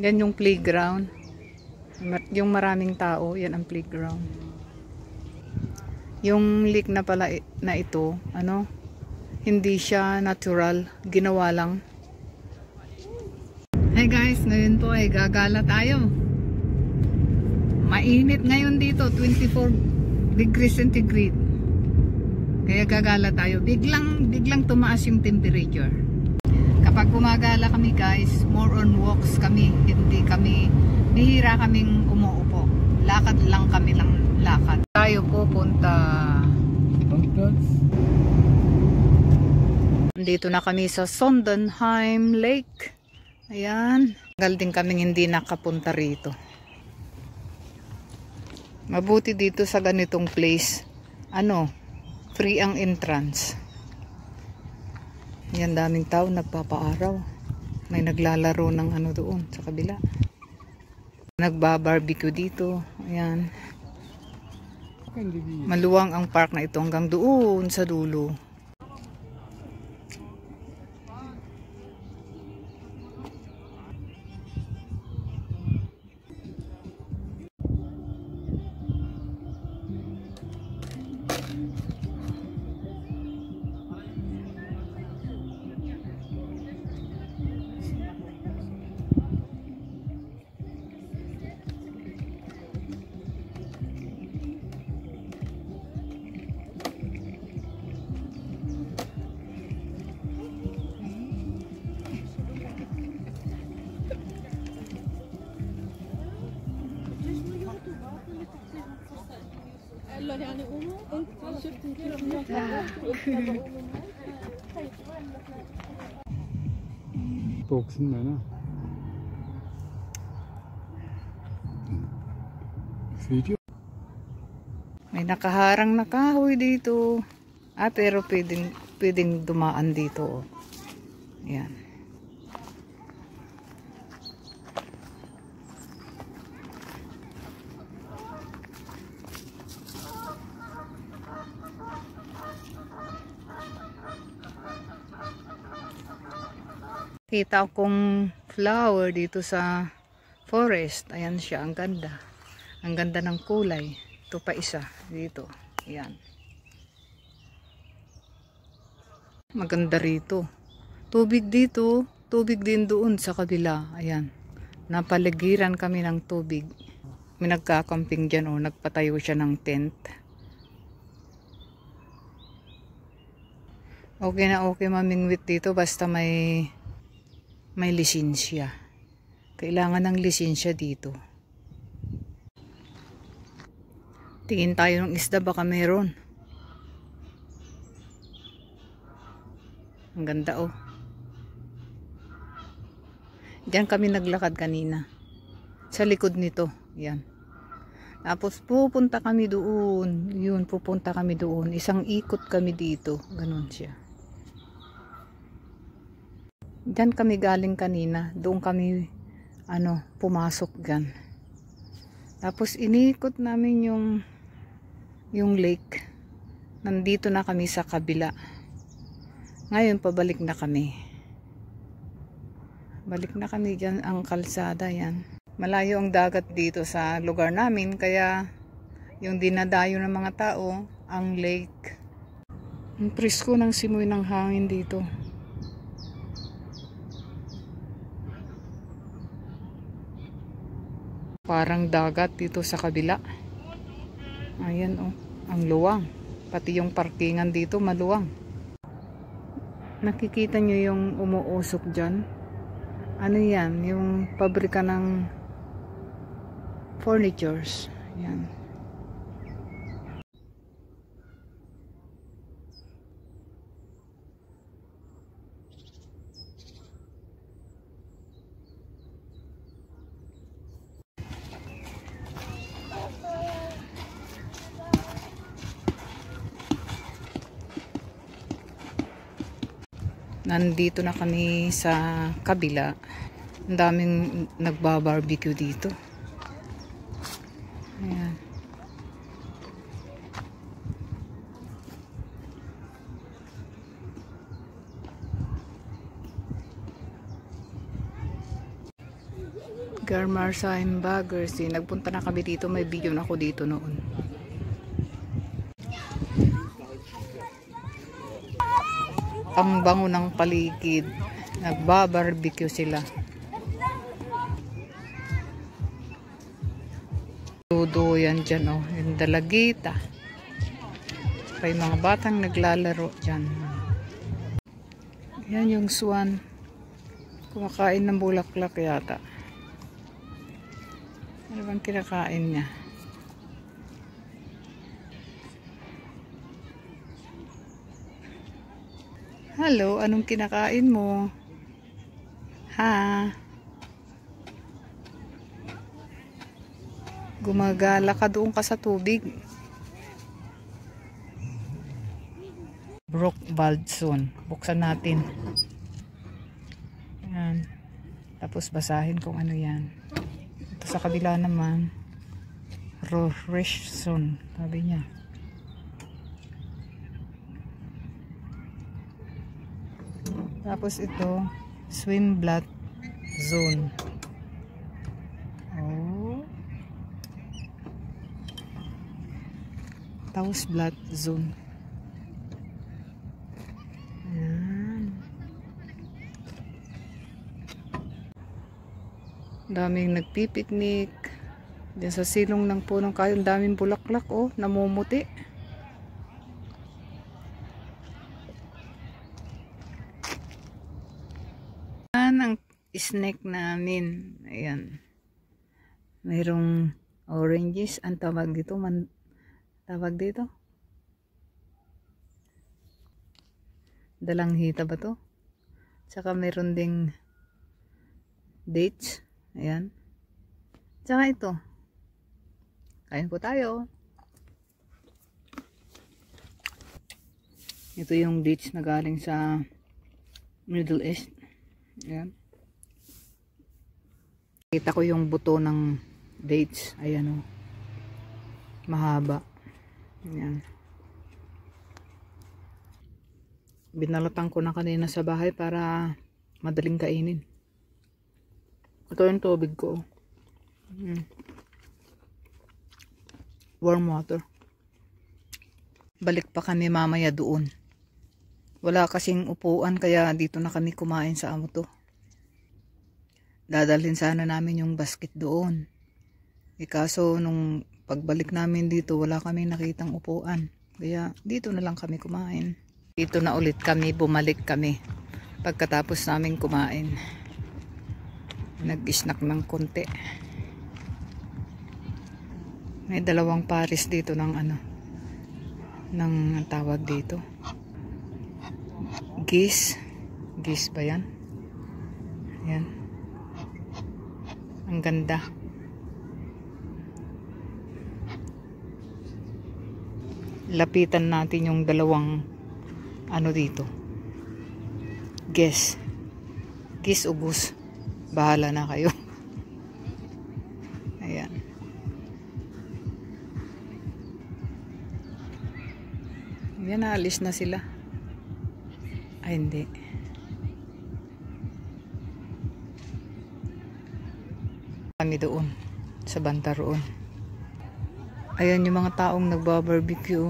Yan yung playground. Yung maraming tao, yan ang playground. Yung lake na pala na ito, ano, hindi siya natural, ginawa lang. Hey guys, ngayon po ay gagala tayo. Mainit ngayon dito, 24 degrees centigrade. Kaya gagala tayo. Biglang tumaas yung temperature. Kapag gumagala kami guys, more on walks kami, bihira kaming umuupo. Lakad lang kami lakad. Tayo pupunta. Dito na kami sa Sondenheim Lake. Ayan. Tagal din kaming hindi nakapunta rito. Mabuti dito sa ganitong place. Ano, free ang entrance. Yan, daming tao nagpapaaraw. May naglalaro ng ano doon sa kabila. Nagba-barbecue dito. Ayan. Maluwang ang park na ito hanggang doon sa dulo. يعني قوموا انت شفت كيف Boksen na. Video. May nakaharang na kahoy dito. Pero pwedeng dumaan dito. Ayan. Kita akong flower dito sa forest. Ayan siya, ang ganda. Ang ganda ng kulay. Ito pa isa dito. Ayan. Maganda rito. Tubig dito, tubig din doon sa kabila. Ayan. Napaligiran kami ng tubig. May nagkakamping dyan, nagpatayo siya ng tent. Okay na okay mamingwit dito basta may lisensya. Kailangan ng lisensya dito. Tingin tayo ng isda, baka meron. Ang ganda Diyan kami naglakad kanina. Sa likod nito. Yan. Tapos pupunta kami doon. Yun, pupunta kami doon. Isang ikot kami dito. Ganun siya. Diyan kami galing kanina. Doon kami pumasok dyan. Tapos inikot namin yung lake. Nandito na kami sa kabila. Ngayon pabalik na kami. Balik na kami dyan ang kalsada yan. Malayo ang dagat dito sa lugar namin. Kaya yung dinadayo ng mga tao, ang lake. Ang presko ng simoy ng hangin dito. Parang dagat dito sa kabila. Ayan ang luwang. Pati yung parkingan dito maluwang. Nakikita nyo yung umuusok dyan? Ano yan? Yung pabrika ng furnitures. Yan. Nandito na kami sa kabila. Ang daming nagba-barbecue dito. Ayan. Garmarsheim Baggers. Nagpunta na kami dito. May video na ako dito noon. Ang bango ng paligid. Nagbabarbecue sila. Ludo yan dyan, oh. Yung dalagita. May mga batang naglalaro dyan. Yan yung swan. Kumakain ng bulaklak yata. Ano bang kinakain niya? Hello, anong kinakain mo? Ha? Gumagala ka doon ka sa tubig. Brook Baldson. Buksan natin. Ayan. Tapos basahin kung ano yan. Ito sa kabila naman. Rorschson. Sabi niya. Tapos ito. Swinblatt Zone. Oh. Tausblatt Zone. Ayan. Daming nagpipiknik. Diyan sa silong ng punong kahoy, daming bulaklak, oh, namumuti. Yan ang snack namin. Ayan. Mayroong oranges. Ang tawag dito, tawag dito? Dalanghita ba to? Tsaka mayroon ding dates. Ayan. Tsaka ito. Kain po tayo. Ito yung dates na galing sa Middle East. Ayan. Kita ko yung buto ng dates. Ayan, o. Mahaba. Ayan. Binalatan ko na kanina sa bahay para madaling kainin. Ito yung tubig ko. Warm water. Balik pa kami mamaya doon. Wala kasing upuan kaya dito na kami kumain sa amo to. Dadalhin sana namin yung basket doon. Kaso nung pagbalik namin dito wala kami nakitang upuan. Kaya dito na lang kami kumain. Dito na ulit kami, bumalik kami. Pagkatapos namin kumain. Nag-snack ng konti. May dalawang pares dito ng ano. Ng tawag dito. Geese. Geese ba yan? Ayan. Ang ganda. Lapitan natin yung dalawang ano dito. Geese. Geese o goose. Bahala na kayo. Ayan. Yan, naalis na sila. Ay, hindi. Kami doon. Sa banda roon. Ayan yung mga taong nagbabarbecue.